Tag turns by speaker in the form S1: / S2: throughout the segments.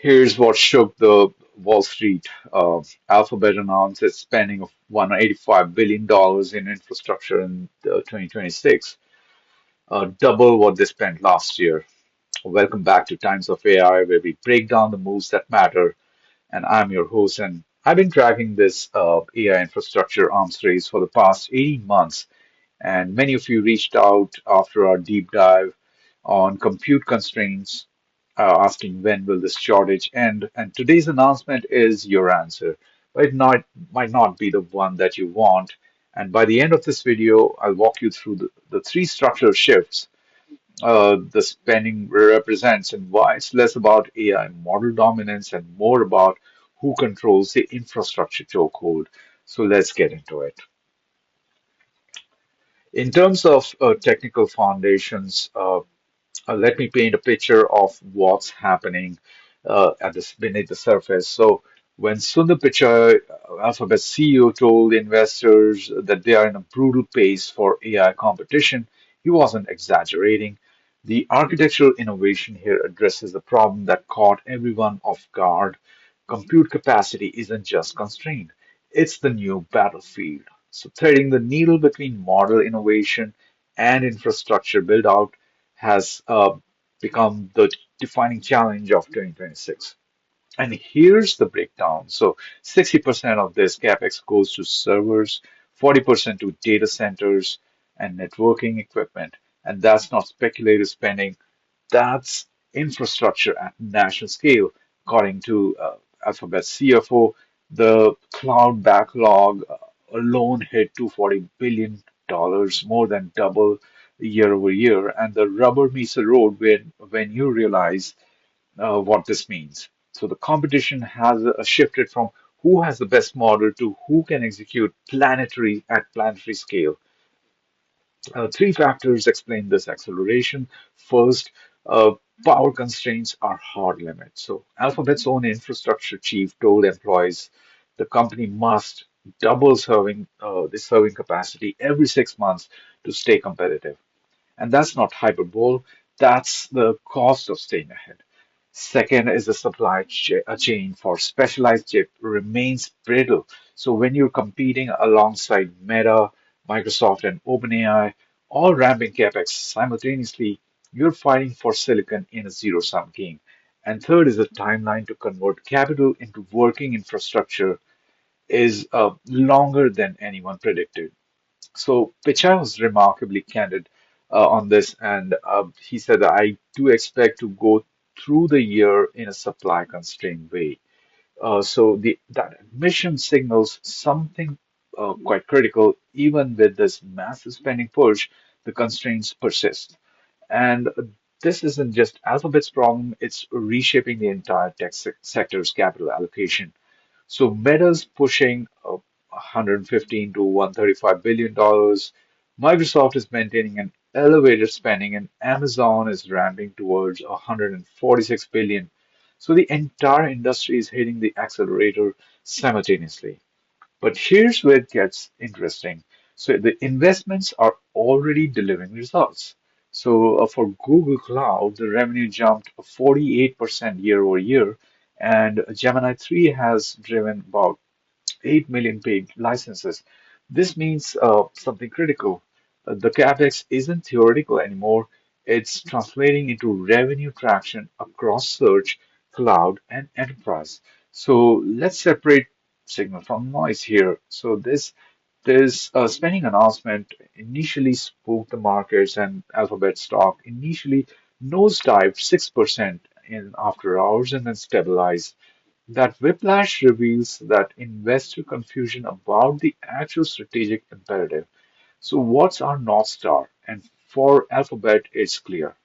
S1: Here's what shook the Wall Street. Alphabet announced its spending of $185 billion in infrastructure in 2026, double what they spent last year. Welcome back to Times of AI, where we break down the moves that matter. And I'm your host, and I've been tracking this AI infrastructure arms race for the past 18 months. And many of you reached out after our deep dive on compute constraints, asking when will this shortage end. And today's announcement is your answer, but it might not be the one that you want. And by the end of this video, I'll walk you through the three structural shifts the spending represents and why it's less about AI model dominance and more about who controls the infrastructure chokehold. So let's get into it. In terms of technical foundations, let me paint a picture of what's happening beneath the surface. So, when Sundar Pichai, Alphabet CEO, told investors that they are in a brutal pace for AI competition, he wasn't exaggerating. The architectural innovation here addresses the problem that caught everyone off guard. Compute capacity isn't just constrained, it's the new battlefield. So, threading the needle between model innovation and infrastructure build out has become the defining challenge of 2026. And here's the breakdown. So 60% of this capex goes to servers, 40% to data centers and networking equipment. And that's not speculative spending, that's infrastructure at national scale. According to Alphabet CFO, the cloud backlog alone hit $240 billion, more than double year over year. And the rubber meets the road when you realize what this means. So the competition has shifted from who has the best model to who can execute planetary scale. Three factors explain this acceleration. First, uh, power constraints are hard limits. So Alphabet's own infrastructure chief told employees the company must double the serving capacity every 6 months to stay competitive. And that's not hyperbole, that's the cost of staying ahead. Second is the chain for specialized chip remains brittle. So when you're competing alongside Meta, Microsoft, and OpenAI, all ramping capex simultaneously, you're fighting for silicon in a zero-sum game. And third is the timeline to convert capital into working infrastructure is longer than anyone predicted. So Pichai was remarkably candid on this, and he said that I do expect to go through the year in a supply constrained way. That admission signals something quite critical. Even with this massive spending push, the constraints persist. And this isn't just Alphabet's problem, it's reshaping the entire sector's capital allocation. So Meta's pushing 115 to 135 billion dollars. Microsoft is maintaining an elevated spending, and Amazon is ramping towards 146 billion. So the entire industry is hitting the accelerator simultaneously. But here's where it gets interesting. So the investments are already delivering results. So for Google Cloud, the revenue jumped 48% year over year, and Gemini 3 has driven about 8 million paid licenses. This means something critical. The CapEx isn't theoretical anymore. It's translating into revenue traction across search, cloud, and enterprise. So let's separate signal from noise here. So this spending announcement initially spooked the markets, and Alphabet stock initially nosedived 6% in after hours and then stabilized. That whiplash reveals that investor confusion about the actual strategic imperative. So, what's our North Star? And for Alphabet, it's clear.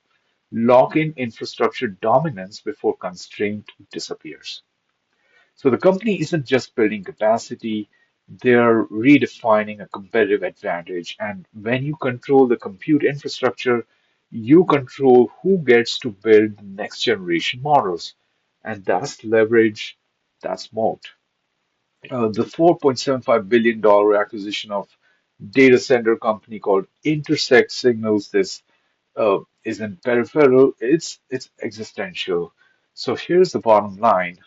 S1: Lock in infrastructure dominance before constraint disappears. So, the company isn't just building capacity, they're redefining a competitive advantage. And when you control the compute infrastructure, you control who gets to build the next generation models. And that's leverage, that's moat. The $4.75 billion acquisition of data center company called Intersect signals this isn't peripheral, it's existential. So here's the bottom line.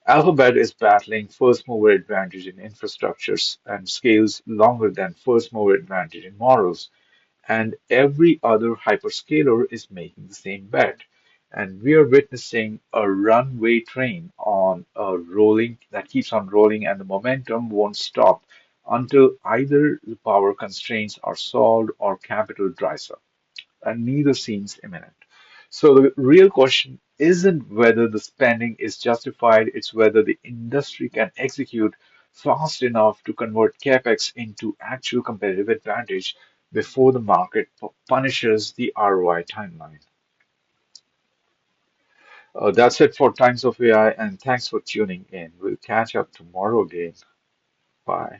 S1: Alphabet is battling first mover advantage in infrastructures and scales longer than first mover advantage in models. And every other hyperscaler is making the same bet. And we are witnessing a runway train on a rolling that keeps on rolling, and the momentum won't stop until either the power constraints are solved or capital dries up, and neither seems imminent. So the real question isn't whether the spending is justified, it's whether the industry can execute fast enough to convert capex into actual competitive advantage before the market punishes the ROI timeline. That's it for Times of AI, and thanks for tuning in. We'll catch up tomorrow again. Bye.